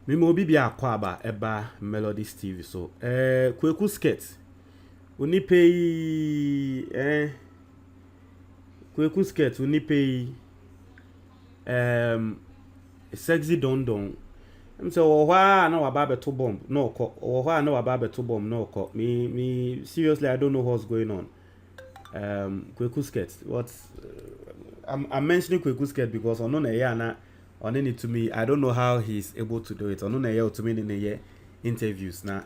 Me mo bi akwaba eba Melodies TV so kweku skit oni pay kweku skit oni pay sexy Dondon so owa na waba beto bomb no ko owa na waba beto bomb no ko me seriously I don't know what's going on. Kweku skit what I'm mentioning kweku skit because ono na ya na on it to me, I don't know how he's able to do it. On to me in the interviews na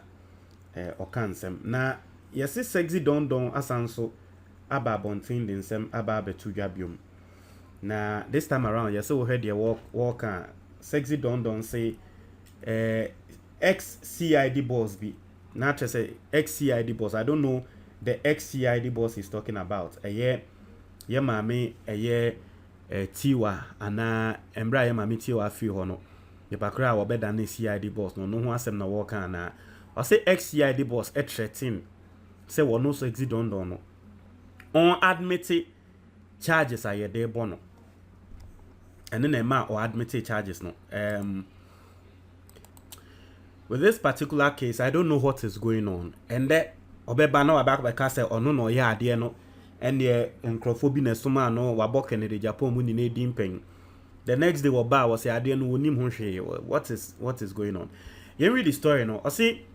or cansem. Na yes, sexy Dondon asanso aba bontin din sem aba betu dwabium. Na this time around, yes, we heard the walk sexy Dondon say ex CID boss be. Not to say ex CID boss. I don't know the ex CID boss he's talking about. A year mame a year tiwa ana embra ye mami tiwa fi ho no ye pakra wo beda na CID boss no ho asem na wo kan na o say ex CID boss e threaten say wo no so exit Dondon no on admit charges are ye bono and then ma or admit charges no with this particular case I don't know what is going on and that obeba na wabaka beka say ono no ye ade no and the encrophobi na soma no wabok in the Japan mu ni dimpeng. The next day waba was say ade no wonim ho hwe what is going on. You read the story no. I see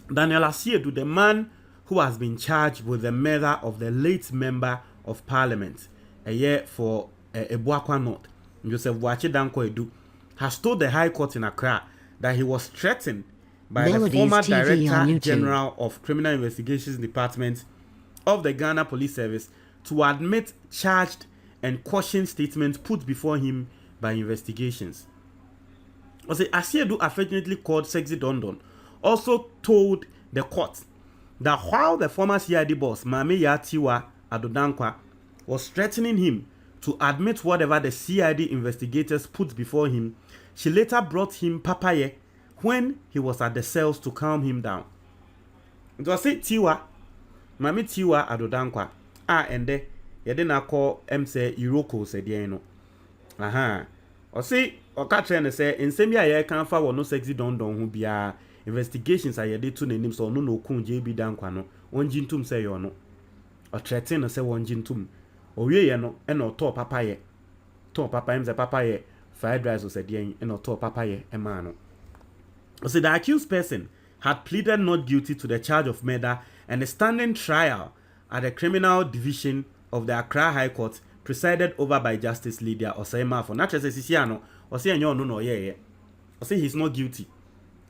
Daniel Asiedu, the man who has been charged with the murder of the late member of parliament a year for Ebuakwa North, JB Danquah, has told the High Court in Accra that he was threatened by the former Director General of Criminal Investigations Department of the Ghana Police Service to admit charged and cautioned statements put before him by investigations. Asiedu affectionately called Sexy Dondon also told the court that while the former CID boss Mame Yatiwa Adodankwa was threatening him to admit whatever the CID investigators put before him, she later brought him papaye when he was at the cells to calm him down. It was said Tiwa Mami Tiwa Adodankwa ende yede na call say Iroko said no aha o say o ka trend say nsem ya ye kan fa wo no Sexy Dondon ho bia investigations are yede to nanim so no kun JB Danquah no onji ntum say yo no o threaten no say onji ntum o wie ye no e no to papa ye say papa ye fried rice o said yen e no to papa ye e ma no o say the accused person had pleaded not guilty to the charge of murder and a standing trial at the Criminal Division of the Accra High Court presided over by Justice Lydia Osaimafo. Not just Sisiano, or say no no yeah. Or say he's not guilty.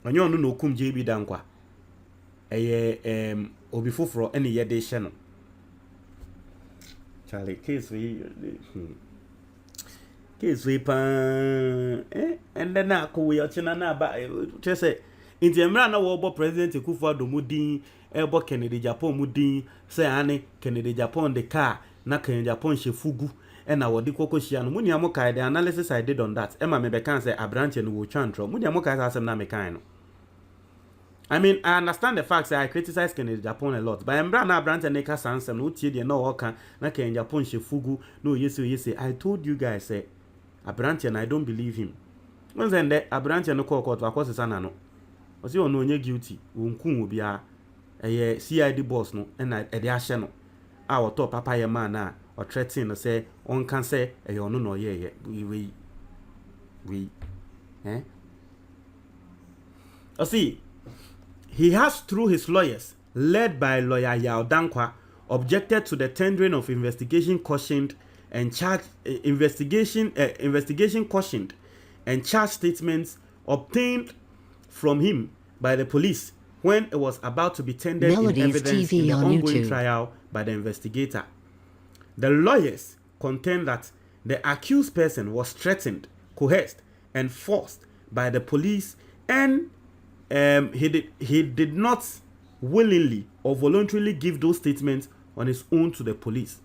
Onyo no kum JB Danquah. Obifufro any ye de channel. Charlie case we pan and then na ko we ochina na ba just say inti emra na wo president Akufo-Addo mudin ebo Kennedy Japan mudin say ane Kennedy Japan the car na Kennedy Japan shefugu and na wodi koko hia no munia mo kai the analysis I did on that Emma me be kan say abranche no wo twantro munia mo kai asem na me kan no. I mean I understand the facts I criticize Kennedy Japan a lot but emra na abranche ne ka sansem no tie de no woka na Kennedy Japan shefugu no yesi I told you guys say abranche and I don't believe him. When then the abranche no court wa kwose sana no o si ono onye guilty wonkun obi a CID boss no na e de ahye no a wo to papa ye man na o threaten no say on can say ono no ye we o see he has through his lawyers led by lawyer Yao Danquah objected to the tendering of investigation cautioned and charge investigation cautioned and charge statements obtained from him by the police when it was about to be tendered in evidence in the ongoing trial by the investigator. The lawyers contend that the accused person was threatened, coerced, and forced by the police, and he did not willingly or voluntarily give those statements on his own to the police.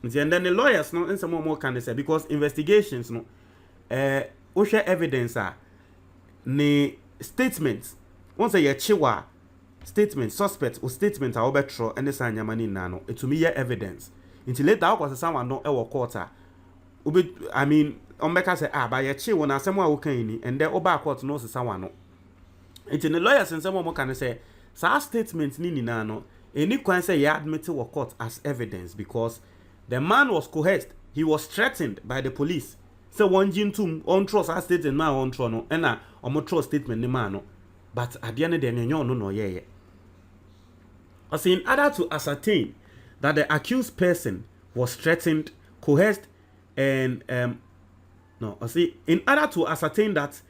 And then the lawyers no and some more can say because investigations no share evidence are ne statements once a chiwa statement suspect or statement are obetro and the sanya mani nano it to me evidence until later was someone no ever quarter I mean ombeka say ah ba ye che won asem a wo kan ni and then oba court no sesa wano enti the lawyers nsem mo kan say sa statement ni na no any kwan say ye admit to court as evidence because the man was coerced, he was threatened by the police. So one jintum on trust a statement ma on tro no na omo trust statement ni ma no but at the end of the day no ye as in order to ascertain that the accused person was threatened, coerced, and in order to ascertain that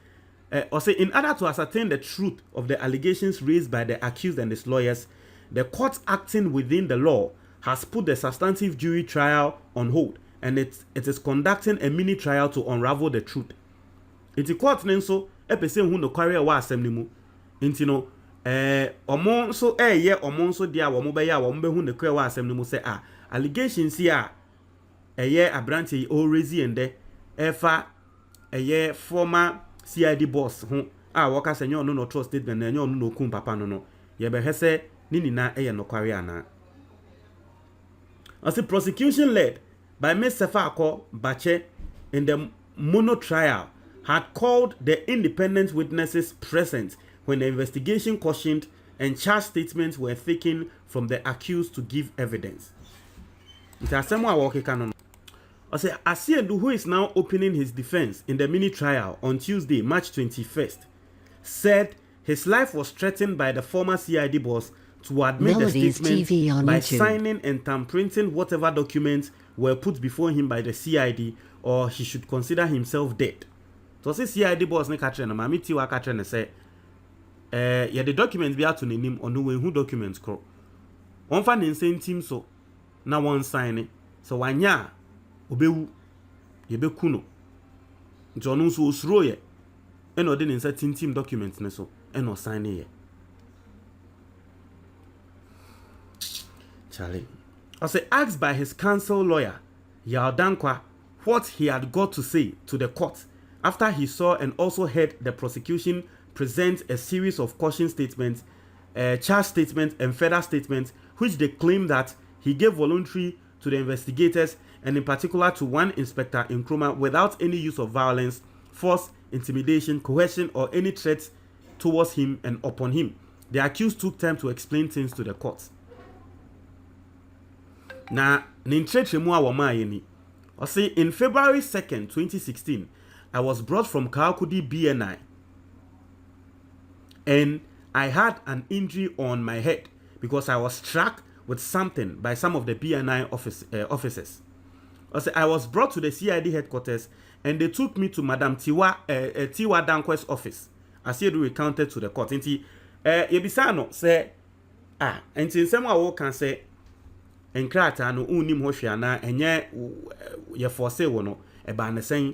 in order to ascertain the truth of the allegations raised by the accused and his lawyers, the court acting within the law has put the substantive jury trial on hold, and it is conducting a mini trial to unravel the truth. It is court nenso epese hu no kware wa asem ni mu. Nti no omo so ye omo so dia wo mo be ya wo mo be hu no kware wa asem ni mu say allegations here ye abranti o raise ende efa ye former CID boss hu waka say nyo no trust statement na nyo no kum papa no ye be hese ni nina ye no kware ana. As the prosecution led by Ms. Sefako Bache in the mono trial had called the independent witnesses present when the investigation cautioned and charge statements were taken from the accused to give evidence. Asiedu, who is now opening his defense in the mini trial on Tuesday, March 21st, said his life was threatened by the former CID boss to admit MELODIES the statement by YouTube. signing and tampering whatever documents were put before him by the CID, or he should consider himself dead. So say CID boss ne katre na mami ti wa katre ne say the documents be ato nenim ono we hu documents kro. Won fa ne nsentim so na won sign ne. So wanya obewu ye beku no. Nti ono so osuro ye. E no de ne nsentim documents ne so e no sign ye. Charlie. As asked by his counsel lawyer, JB Danquah, what he had got to say to the court after he saw and also heard the prosecution present a series of caution statements, charge statements, and further statements, which they claim that he gave voluntary to the investigators and in particular to one Inspector Nkrumah without any use of violence, force, intimidation, coercion, or any threats towards him and upon him. The accused took time to explain things to the court. Na nintrechemu awoma yeni. I say in February 2nd, 2016, I was brought from Kaakudi BNI and I had an injury on my head because I was struck with something by some of the BNI officers. I say I was brought to the CID headquarters and they took me to Madam JB Danquah's office. As he recounted to the court. Inti yebisa no say inti nsem a wo kan say enkrata no unim ho hwe ana enye ye force wo no e ba ne sen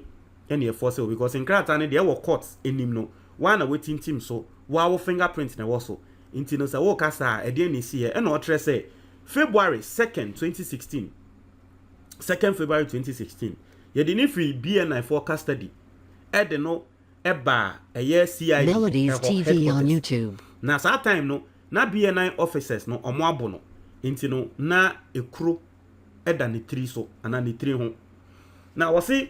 ene ye force wo because enkrata ne de wo court enim no one waiting team so wo fingerprint na wo so inti no say wo kasa e de ni si e na o tre say February 2nd 2016 2nd February 2016 ye de ni free BNI for custody e de no e ba ye CID MELODIES TV on YouTube. Na sa time no na BNI officers no omo abo no inti no na ekro eda ne tri so ana ne tri ho. Now was it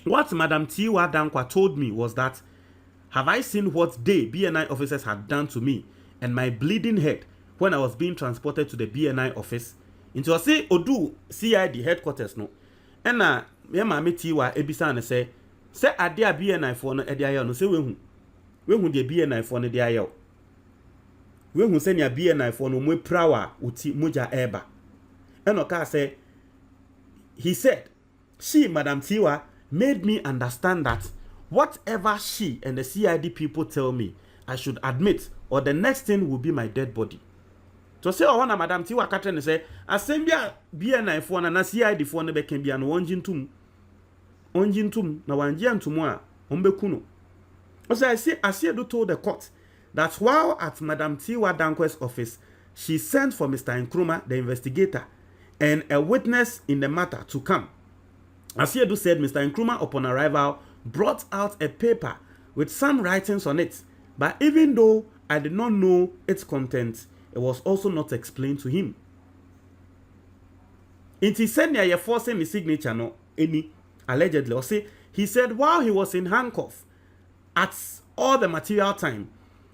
what Madam JB Danquah told me was that have I seen what they BNI officers had done to me and my bleeding head when I was being transported to the BNI office into was say odu CID headquarters no ena me maame JB ebisa ne say ade a BNI for no ede ayo no say we hu de BNI for no de ayo we hu say nya BNI for no mo prawa uti moja eba enoka say he said she Madam JB made me understand that whatever she and the CID people tell me I should admit or the next thing will be my dead body. So say o na Madam JB ka tell say asembia BNI for na CID for no be kan bia no onjintum na wanji antum a ombeku no. So I say Asiedu told the court that while at Madam JB Danquah's office, she sent for Mr. Nkrumah, the investigator, and a witness in the matter to come. Asiedu said Mr. Nkrumah, upon arrival, brought out a paper with some writings on it, but even though I did not know its content, it was also not explained to him. It is said near forcing his signature, no, any allegedly, or say He said while he was in handcuff, at all the material time,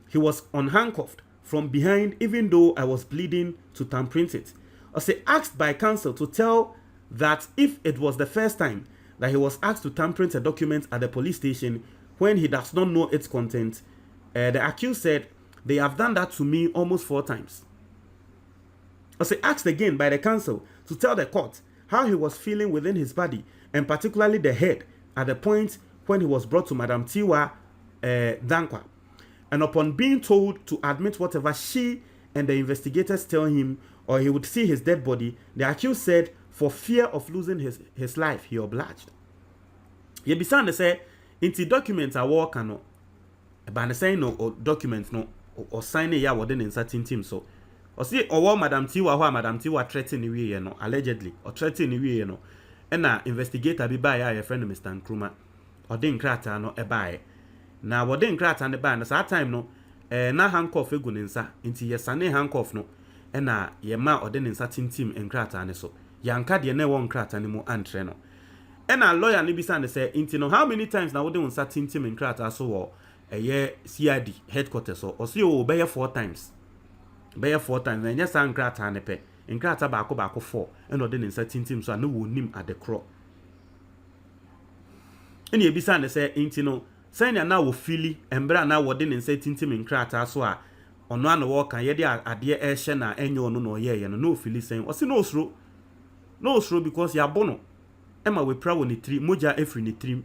he was unhandcuffed from behind, even though I was bleeding to thumbprint it. I say asked by counsel to tell that if it was the first time that he was asked to thumbprint a document at the police station when he does not know its content, the accused said they have done that to me almost 4 times. I say asked again by the counsel to tell the court how he was feeling within his body, and particularly the head, at the point when he was brought to Madam JB Danquah. And upon being told to admit whatever she and the investigators tell him, or he would see his dead body, the accused said for fear of losing his life, he obliged. Yebisa say inti documents are work no, but the say no or documents no or sign ya within in certain team so. Or see or Madam Tiwa who Madam Tiwa threatening we no allegedly or threatening we no. And investigator be by your friend Mr. Nkrumah or den krata no e buy. Na wo den krata ne buy no sa time no na handcuff egu ne nsa inti yesane handcuff no e na ye ma or den nsa team nkrata ne so yanka de na won krata ne mu antre no e na lawyer ne bisa ne say inti no how many times na wo den nsa team nkrata so wo eye CID headquarters so o see o be 4 times be 4 times na nya san nkrata ne pe nkrata ba ko 4 e no den nsa team so na wo nim at the crow eni ebisa ne say inti no sanya na wo fili embra na wo de ne nsa tintim nkrata so a ono ana wo kan ye de ade e hye na enye ono no ye no no fili sen o se no osro because ya bono ema we pra wo ne tri moja efri ne trim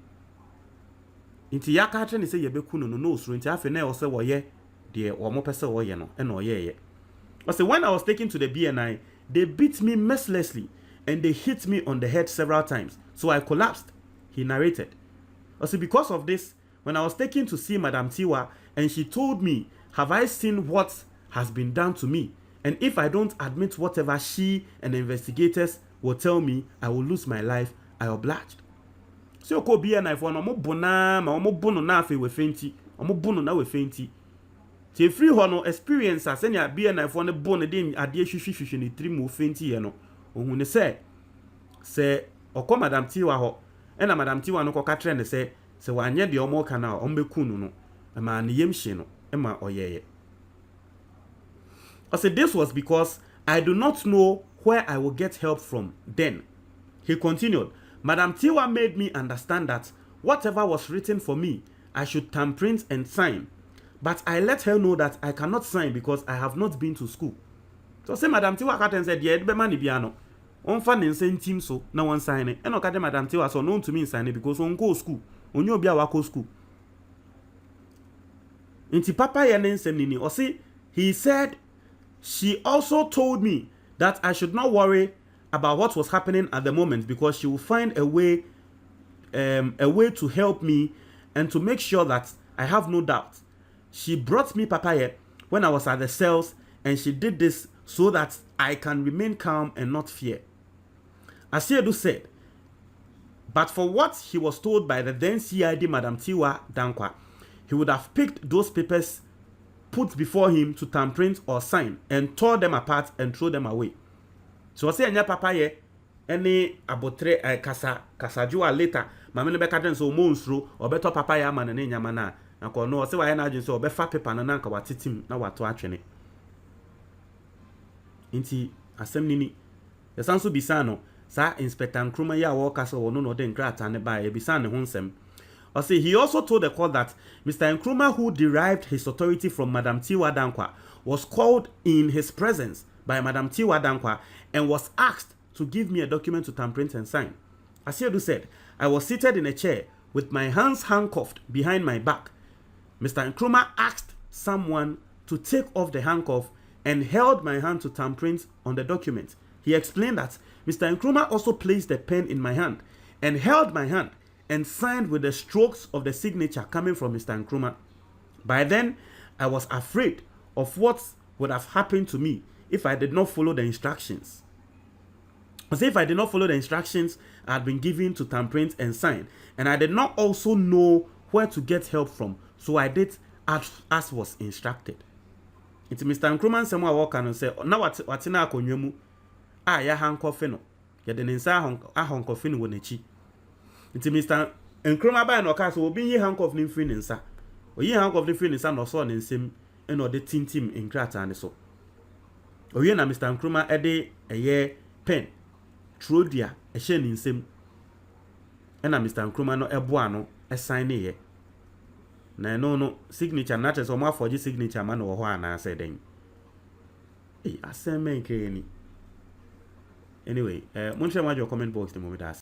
inti ya ka tre ne se ye beku no osro inti afi na o se wo ye de wo mo pese wo ye no e na o ye o se when I was taken to the BNI, they beat me mercilessly and they hit me on the head several times, so I collapsed, he narrated. O se because of this, when I was taken to see Madam Tiwa, and she told me, have I seen what has been done to me? And if I don't admit whatever she and the investigators will tell me, I will lose my life, I obliged. So you could be a knife one, omo bona, ma omo bono na fe we fenti, omo bono na we fenti. Te free hono experience as any be a knife one bono din ade hwehwehwe ni three mo fenti ye no. Ohun ne say okọ Madam Tiwa ho, na Madam Tiwa no koka tre ne say se wanye de omo kana ombeku no ma ne yemhye no ema oyeye. I said this was because I do not know where I will get help from then. He continued, Madam Tiwa made me understand that whatever was written for me, I should thumbprint and sign. But I let her know that I cannot sign because I have not been to school. So say Madam Tiwa katen said, yeah, be mani biano. On fan team so no one sign it. And no kade Madam Tiwa so known to me sign it because on go school. On you be a wako school. Inti papa yenensem nini. Or see, he said she also told me that I should not worry about what was happening at the moment because she will find a way to help me and to make sure that I have no doubt. She brought me papaya when I was at the cells, and she did this so that I can remain calm and not fear. Asiedu said, but for what he was told by the then CID Madam JB Danquah, he would have picked those papers put before him to thumbprint or sign and tore them apart and throw them away. So I say anya papaya any abotre kasajua later mama ne beka den so monstro obeto papaya ma ne nyama na akọ no se wa na adwin so obefa paper na nka watetim na wato atwene nti asem nini yesanso bisa no sa Inspector Nkrumah ya wo kasa wo no den krata ne ba e bisa ne ho nsem. I say he also told the court that Mr. Nkrumah, who derived his authority from Madam JB Danquah, was called in his presence by Madam JB Danquah and was asked to give me a document to thumbprint and sign. Asiedu said, I was seated in a chair with my hands handcuffed behind my back. Mr. Nkrumah asked someone to take off the handcuff and held my hand to thumbprint on the document. He explained that Mr. Nkrumah also placed the pen in my hand and held my hand and signed with the strokes of the signature coming from Mr. Nkrumah. By then, I was afraid of what would have happened to me if I did not follow the instructions. As if I did not follow the instructions I had been given to thumbprint and sign, and I did not also know where to get help from, so I did as was instructed. It's Mr. Nkrumah Semwa walk and say, now what's in our konyomu? Ah, ya handcuff no. Ya den insa handcuff no nechi. It's Mr. Nkrumah ba no ka so obi yi handcuff ni mfiri ne nsa oyi handcuff ni mfiri ne nsa no so ne nsem na ode tintim nkrata ne so owie na Mr. Nkrumah ede eye pen trodia ehye ne nsem na Mr. Nkrumah no eboa no sign ne ye na no signature na che so mo afoje signature ma no wo ho ana ase den asem men ke ni anyway munche ma jo comment box the moment